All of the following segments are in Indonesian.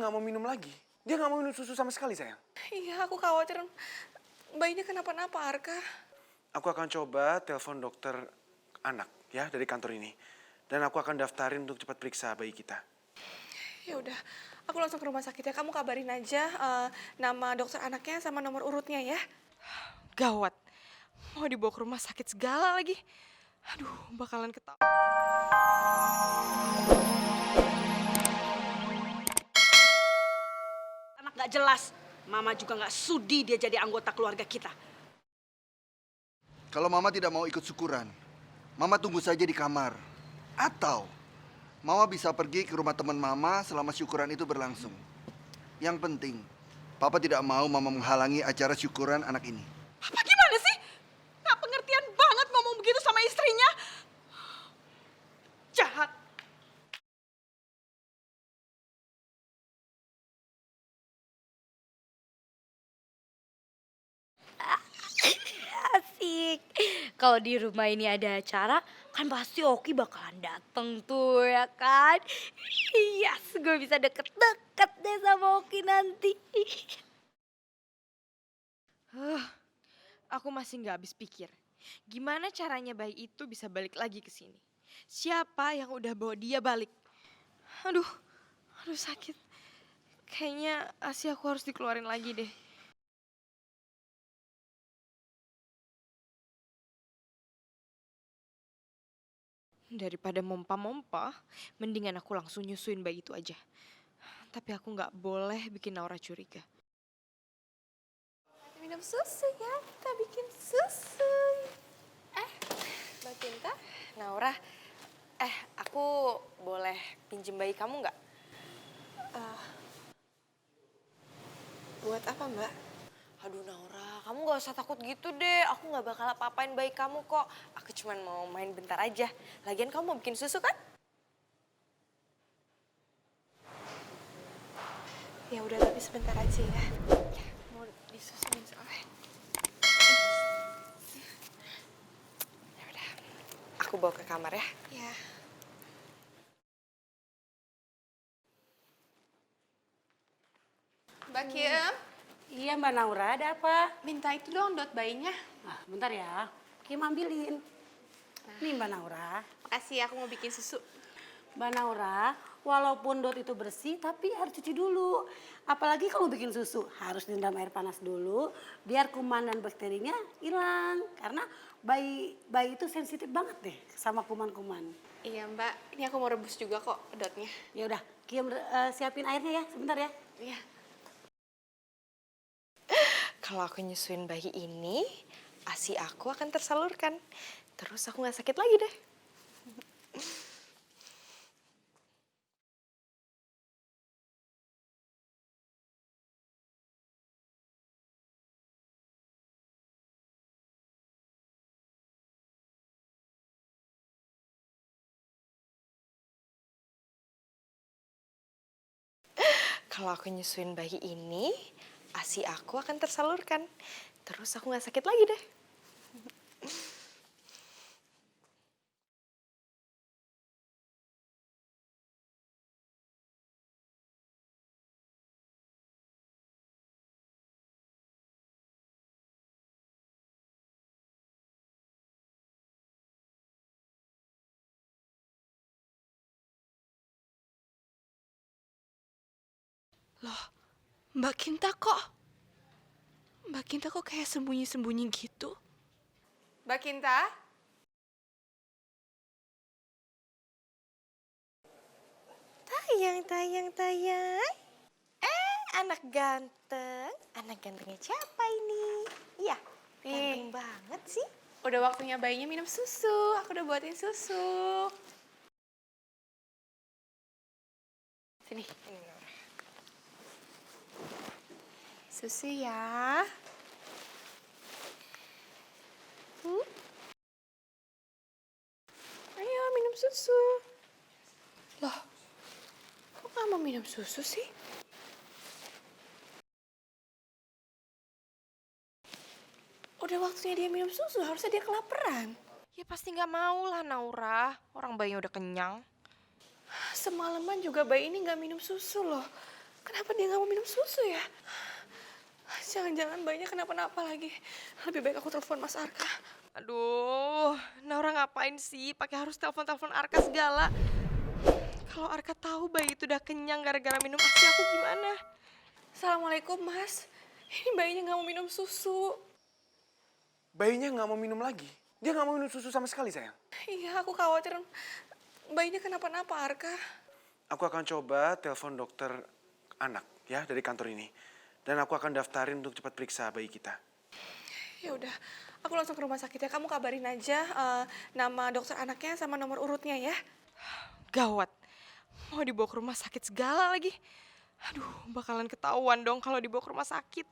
nggak mau minum lagi. Dia nggak mau minum susu sama sekali, sayang. Iya, aku khawatir bayinya kenapa-napa, Arka. Aku akan coba telepon dokter anak ya dari kantor ini. Dan aku akan daftarin untuk cepat periksa bayi kita. Ya udah, aku langsung ke rumah sakit ya. Kamu kabarin aja nama dokter anaknya sama nomor urutnya ya. Gawat, mau dibawa ke rumah sakit segala lagi. Aduh, bakalan ketawa. Anak gak jelas, Mama juga gak sudi dia jadi anggota keluarga kita. Kalau Mama tidak mau ikut syukuran, Mama tunggu saja di kamar. Atau Mama bisa pergi ke rumah teman Mama selama syukuran itu berlangsung. Yang penting, Papa tidak mau Mama menghalangi acara syukuran anak ini. Apa gimana sih? Gak pengertian banget ngomong begitu sama istrinya. Jahat. Asik. Kalau di rumah ini ada acara, kan pasti Oki bakalan dateng tuh ya kan. Yes, gue bisa deket-deket deh sama Oki nanti. Aku masih nggak habis pikir. Gimana caranya bayi itu bisa balik lagi ke sini? Siapa yang udah bawa dia balik? Aduh, aduh sakit. Kayaknya ASI aku harus dikeluarin lagi deh. Daripada mompa-mompa, mendingan aku langsung nyusuin bayi itu aja. Tapi aku nggak boleh bikin Naura curiga. Minum susu ya, kita bikin susu. Mbak Cinta, Naura, aku boleh pinjem bayi kamu nggak? Buat apa, Mbak? Aduh Naura, kamu gak usah takut gitu deh. Aku gak bakal apa-apain bayi kamu kok. Aku cuma mau main bentar aja. Lagian kamu mau bikin susu kan? Ya udah, tapi sebentar aja ya. Mau disusuin soalnya. Ya udah, aku bawa ke kamar ya. Ya. Mbak Kim, Iya Mbak Naura, ada apa? minta itu dong dot bayinya. Ah, bentar ya, Kim ambilin. Nih Mbak Naura. Makasih, aku mau bikin susu. Mbak Naura, walaupun dot itu bersih, tapi harus cuci dulu. Apalagi kalau bikin susu, harus direndam air panas dulu, biar kuman dan bakterinya hilang. Karena bayi itu sensitif banget deh sama kuman-kuman. Iya Mbak, ini aku mau rebus juga kok dotnya. Ya udah, Kim siapin airnya ya, sebentar ya. Iya. Kalau aku nyusuin bayi ini, ASI aku akan tersalurkan. Terus aku gak sakit lagi deh. Kalau aku nyusuin bayi ini, ASI aku akan tersalurkan. Terus aku gak sakit lagi deh. Loh, Mbak Kinta kok? Mbak Kinta kok kayak sembunyi-sembunyi gitu? Mbak Kinta? Tayang, tayang, tayang. Anak ganteng. Anak gantengnya siapa ini? Iya, ganteng banget sih. Udah waktunya bayinya minum susu. Aku udah buatin susu. Sini, ini Naura. Susu ya. Ayo minum susu. Loh, kok gak mau minum susu sih? Udah waktunya dia minum susu, harusnya dia kelaparan. Ya pasti gak mau lah Naura, orang bayinya udah kenyang. Semalaman juga bayi ini gak minum susu loh. Kenapa dia nggak mau minum susu ya? Jangan-jangan bayinya kenapa-napa lagi. Lebih baik aku telepon Mas Arka. Aduh, Naura ngapain sih pakai harus telepon-telepon Arka segala? Kalau Arka tahu bayi itu udah kenyang gara-gara minum ASI, aku gimana? Assalamualaikum, Mas. Ini bayinya nggak mau minum susu. Bayinya nggak mau minum lagi. Dia nggak mau minum susu sama sekali, sayang. Iya, aku khawatir bayinya kenapa-napa, Arka. Aku akan coba telepon dokter anak ya dari kantor ini. Dan aku akan daftarin untuk cepat periksa bayi kita. Ya udah, aku langsung ke rumah sakit ya. Kamu kabarin aja nama dokter anaknya sama nomor urutnya ya. Gawat, mau dibawa ke rumah sakit segala lagi. Aduh, bakalan ketahuan dong kalau dibawa ke rumah sakit.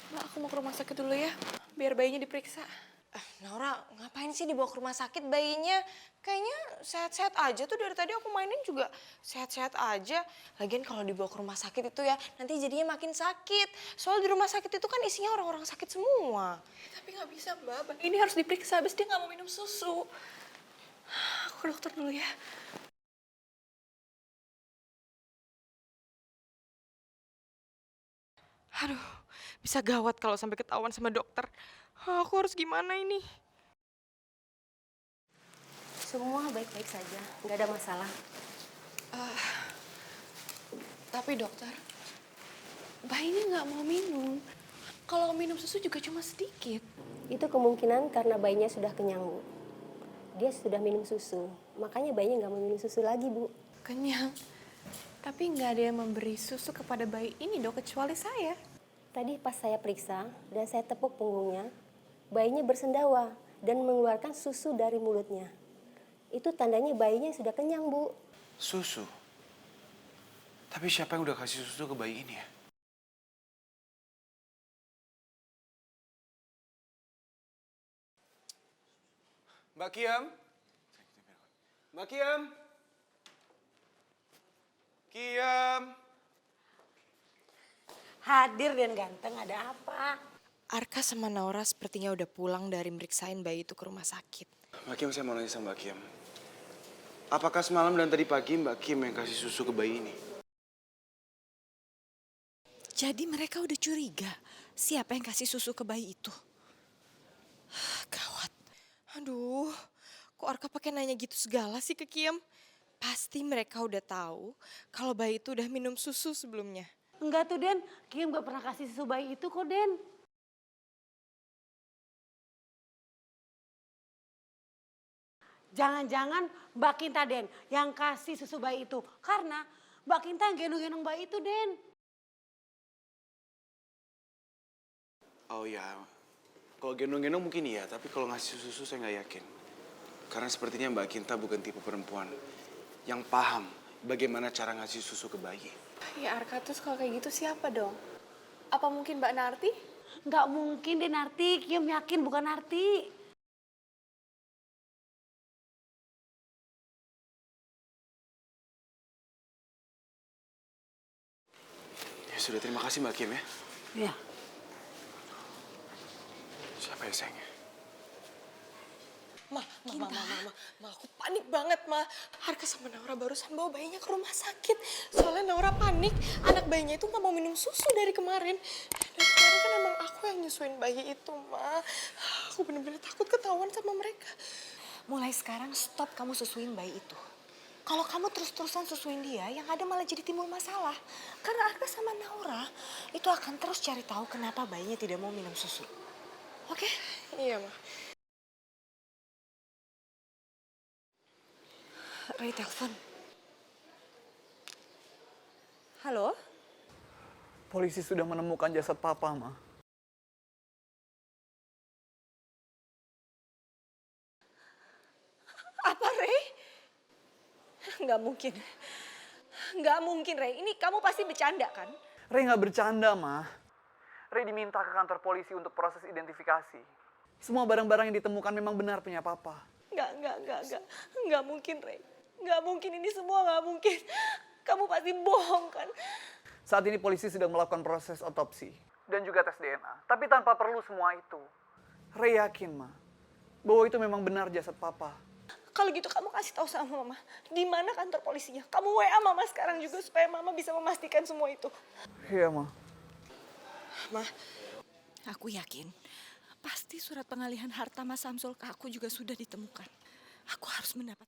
Mbak, aku mau ke rumah sakit dulu ya, biar bayinya diperiksa. Naura, ngapain sih dibawa ke rumah sakit bayinya? Kayaknya sehat-sehat aja tuh, dari tadi aku mainin juga sehat-sehat aja. Lagian kalau dibawa ke rumah sakit itu ya, nanti jadinya makin sakit. Soal di rumah sakit itu kan isinya orang-orang sakit semua. Tapi nggak bisa, Mbak. Ini harus diperiksa, habis dia nggak mau minum susu. Aku ke dokter dulu ya. Aduh, bisa gawat kalau sampai ketahuan sama dokter. Aku harus gimana ini? Semua baik-baik saja, nggak ada masalah. Tapi dokter, bayinya nggak mau minum. Kalau minum susu juga cuma sedikit. Itu kemungkinan karena bayinya sudah kenyang, Bu. Dia sudah minum susu, makanya bayinya nggak mau minum susu lagi, Bu. Kenyang. Tapi nggak ada yang memberi susu kepada bayi ini, Dok, kecuali saya. Tadi pas saya periksa dan saya tepuk punggungnya, bayinya bersendawa dan mengeluarkan susu dari mulutnya. Itu tandanya bayinya sudah kenyang, Bu. Susu? Tapi siapa yang udah kasih susu ke bayi ini ya? Mbak Kiam? Mbak Kiam? Kiam? Hadir dan ganteng, ada apa? Arka sama Naura sepertinya udah pulang dari meriksain bayi itu ke rumah sakit. Mbak Kim, saya mau nanya sama Mbak Kim. Apakah semalam dan tadi pagi Mbak Kim yang kasih susu ke bayi ini? Jadi mereka udah curiga siapa yang kasih susu ke bayi itu. Gawat. Aduh, kok Arka pakai nanya gitu segala sih ke Kiem? Pasti mereka udah tahu kalau bayi itu udah minum susu sebelumnya. Enggak tuh, Den. Kim gak pernah kasih susu bayi itu kok, Den. Jangan-jangan Mbak Kinta, Den, yang kasih susu bayi itu. Karena Mbak Kinta yang gendong-gendong bayi itu, Den. Oh ya, kalau gendong-gendong mungkin iya, tapi kalau ngasih susu saya nggak yakin. Karena sepertinya Mbak Kinta bukan tipe perempuan yang paham bagaimana cara ngasih susu ke bayi. Ya Arka, terus kalau kayak gitu siapa dong? Apa mungkin Mbak Narti? Nggak mungkin, Den, Narti. Kim yakin bukan Narti. Ya sudah, terima kasih Mbak Kim ya. Ya. Siapa ya sayangnya? Ma, aku panik banget, Ma. Arka sama Naura barusan bawa bayinya ke rumah sakit. Soalnya Naura panik, anak bayinya itu nggak mau minum susu dari kemarin. Dan kemarin kan emang aku yang nyusuin bayi itu, Ma. Aku bener-bener takut ketahuan sama mereka. Mulai sekarang stop kamu susuin bayi itu. Kalau kamu terus-terusan susuin dia, yang ada malah jadi timbul masalah. Karena Arka sama Naura itu akan terus cari tahu kenapa bayinya tidak mau minum susu. Oke? Iya, Ma. Ray telepon. Halo? Polisi sudah menemukan jasad Papa, Ma. Apa, Ray? Nggak mungkin. Nggak mungkin, Ray. Ini kamu pasti bercanda, kan? Ray nggak bercanda, Ma. Ray diminta ke kantor polisi untuk proses identifikasi. Semua barang-barang yang ditemukan memang benar punya Papa. Nggak. Nggak mungkin, Ray. Nggak mungkin, ini semua nggak mungkin. Kamu pasti bohong, kan? Saat ini polisi sedang melakukan proses otopsi dan juga tes DNA. Tapi tanpa perlu semua itu. Ray yakin, Ma, bahwa itu memang benar jasad Papa. Kalau gitu kamu kasih tahu sama mama, di mana kantor polisinya. Kamu WA mama sekarang juga supaya mama bisa memastikan semua itu. Iya, Ma. Ma, aku yakin pasti surat pengalihan harta Mas Samsul ke aku juga sudah ditemukan. Aku harus mendapat.